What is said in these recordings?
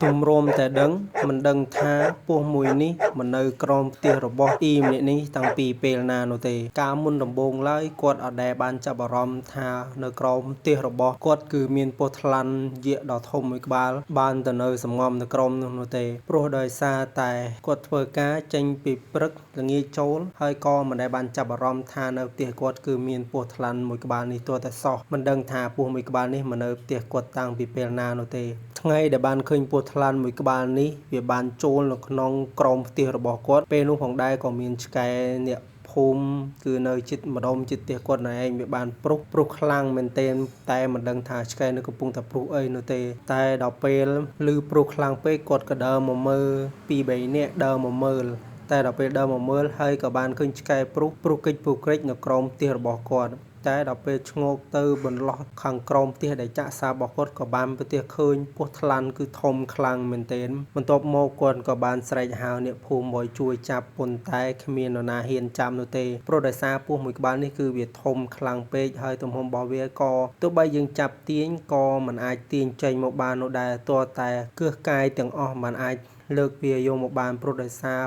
Tùm rômតែដឹងមិនដឹងថាពស់មួយនេះមិននៅក្រោមផ្ទះរបស់អ៊ីម្នាក់នេះតាំងពីពេលណានោះទេកាលមុនដំបូងឡើយគាត់អត់ដែលបានចាប់អារម្មណ៍ថានៅក្រោមផ្ទះរបស់គាត់គឺមានពស់ថ្លាន់យក្សដ៏ធំមួយក្បាលបានទៅនៅសំងំនៅក្រោមនោះទេព្រោះដោយសារតែគាត់ធ្វើការចេញពីព្រឹកល្ងាចចូលហើយក៏មិនដែលបានចាប់អារម្មណ៍ថានៅផ្ទះគាត់គឺមានពស់ថ្លាន់មួយក្បាលនេះទាល់តែសោះមិនដឹងថាពស់មួយក្បាលនេះមកនៅផ្ទះគាត់តាំងពីពេលណានោះទេថ្ងៃដែលបានឃើញពស់ថ្លាន់មួយក្បាលនេះវាបានចូលនៅក្នុងក្រោមផ្ទះរបស់គាត់ពេលនោះផងដែរក៏មានឆ្កែអ្នកភូមិគឺនៅជិតម្ដុំជិតផ្ទះគាត់ណែឯងវាបានព្រុសខ្លាំងមែនទែនតែមិនដឹងថាឆ្កែនៅកំពុងតែព្រុសអីនោះទេតែដល់ពេលឮព្រុសខ្លាំងពេកគាត់ក៏ដើរមកមើល2-3នាក់ដើរមកមើលតែដល់ពេលដើរមកមើលហើយក៏បានឃើញឆ្កែព្រុសកិច្ចព្រុសក្រិចនៅក្រោមផ្ទះរបស់គាត់តែដល់ពេលឆ្ងោកទៅបន្លោះខាងក្រោមផ្ទះដែលចាក់សារបស់គាត់ក៏បានប្រទះឃើញពស់ថ្លាន់គឺធំខ្លាំងមែនទែនបន្ទាប់មកគាត់ក៏បានស្រែកហៅអ្នកភូមិឲ្យជួយចាប់ប៉ុន្តែគ្មាននរណាហ៊ានចាប់នោះទេព្រោះដោយសារពស់មួយក្បាលនេះគឺវាធំខ្លាំងពេកហើយទំហំរបស់វាក៏ទោះបីយើងចាប់ទាញក៏មិនអាចទាញចេញមកបាននោះដែរទាល់តែគើសកាយទាំងអស់មិនអាចលើកវាយកមកបានព្រោះដោយសារ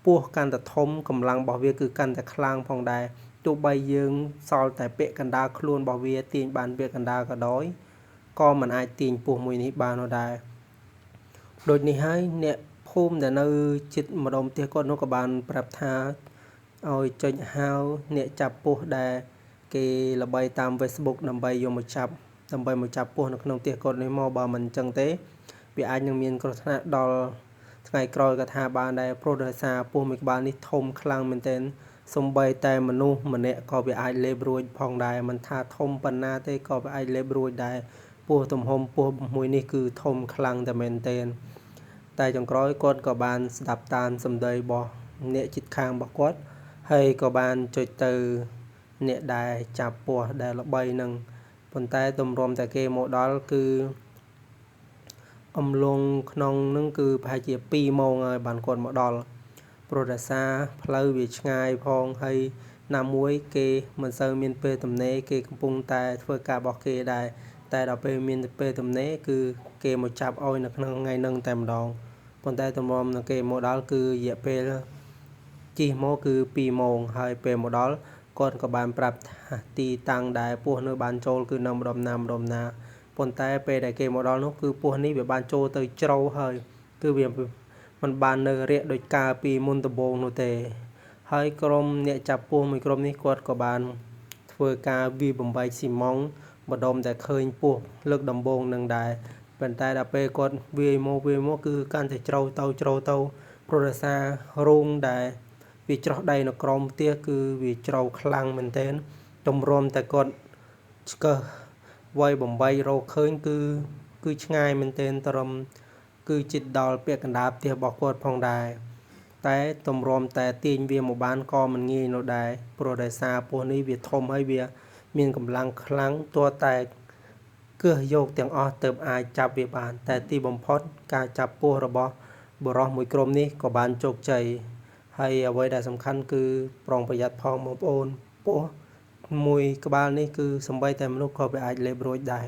ពស់កាន់តែធំកម្លាំងរបស់វាគឺកាន់តែខ្លាំងផងដែរទោះបីយើងសល់តែពាក់កណ្ដាលខ្លួនរបស់វាទាញបានពាក់កណ្ដាលក៏ដោយក៏មិនអាចទាញពស់មួយនេះបាននោះដែរដូចនេះហើយអ្នកភូមិដែលនៅជិតម្ដុំផ្ទះគាត់នោះក៏បានប្រាប់ថាឲ្យចុចហៅអ្នកចាប់ពស់ដែលគេល្បីតាម Facebook ដើម្បីយកមកចាប់ពស់នៅក្នុងផ្ទះគាត់នេះមកបើមិនអញ្ចឹងទេវាអាចនឹងមានគ្រោះថ្នាក់ដល់ថ្ងៃក្រោយក៏ថាបានដែរព្រោះដោយសារពស់មួយក្បាលនេះធំខ្លាំងមែនទែនសំបីតែមនុស្សម្នាក់ក៏វាអាចលេបរួចផងដែរមិនថាធំប៉ុណ្ណាទេក៏វាអាចលេបរួចដែរពស់ទំហំពស់មួយនេះគឺធំខ្លាំងតែមែនទែនតែចុងក្រោយគាត់ក៏បានស្ដាប់តាមសម្ដីរបស់អ្នកជិតខាងរបស់គាត់ហើយក៏បានចុចទៅអ្នកដែលចាប់ពស់ដែលល្បីនឹងប៉ុន្តែទម្រាំតែគេមកដល់គឺអំឡុងក្នុងនឹងគឺប្រហែលជា2 ម៉ោងហើយបានគាត់មកដល់ព្រោះដោយសារផ្លូវវាឆ្ងាយផងហើយណាមួយគេមិនសូវមានពេលទំនេរគេកំពុងតែធ្វើការរបស់គេដែរតែដល់ពេលមានពេលទំនេរគឺគេមកចាប់ឲ្យនៅក្នុងថ្ងៃនឹងតែម្ដងប៉ុន្តែទម្រាំនឹងគេមកដល់គឺរយៈពេលជិះមកគឺ2 ម៉ោងហើយពេលមកដល់គាត់ក៏បានប្រាប់ថាទីតាំងដែលពស់នៅបានចូលគឺនៅម្ដុំណាប៉ុន្តែពេលដែលគេមកដល់នោះគឺពស់នេះវាបានចូលទៅជ្រៅហើយគឺវាមិនបាននៅរាក់ដោយការពីមុនដំបូងនោះទេហើយក្រុមអ្នកចាប់ពស់មួយក្រុមនេះគាត់ក៏បានធ្វើការវាបំបែកស៊ីម៉ង់ម្ដុំតែឃើញពស់លើកដំបូងនឹងដែរប៉ុន្តែដល់ពេលគាត់វាយមកគឺកាន់តែជ្រៅទៅព្រោះដោយសាររោងដែលវាច្រោះដៃនៅក្រោមផ្ទះគឺវាជ្រៅខ្លាំងមែនទែនទម្រាំតែគាត់ឆ្កឹះវាយបំបែករកឃើញគឺឆ្ងាយមែនទែនត្រឹមគឺជិតដល់ពាក់កណ្ដាលផ្ទះរបស់គាត់ផងដែរតែទម្រាំតែទាញវាមកបានក៏មិនងាយនោះដែរព្រោះដោយសារពស់នេះវាធំហើយវាមានកម្លាំងខ្លាំងទាល់តែគើសយកទាំងអស់ទើបអាចចាប់វាបានតែទីបំផុតការចាប់ពស់របស់បុរសមួយក្រុមនេះក៏បានជោគជ័យហើយអ្វីដែលសំខាន់គឺប្រុងប្រយ័ត្នផងបងប្អូនពស់មួយក្បាលនេះគឺសំបីតែមនុស្សក៏វាអាចលេបរួចដែរ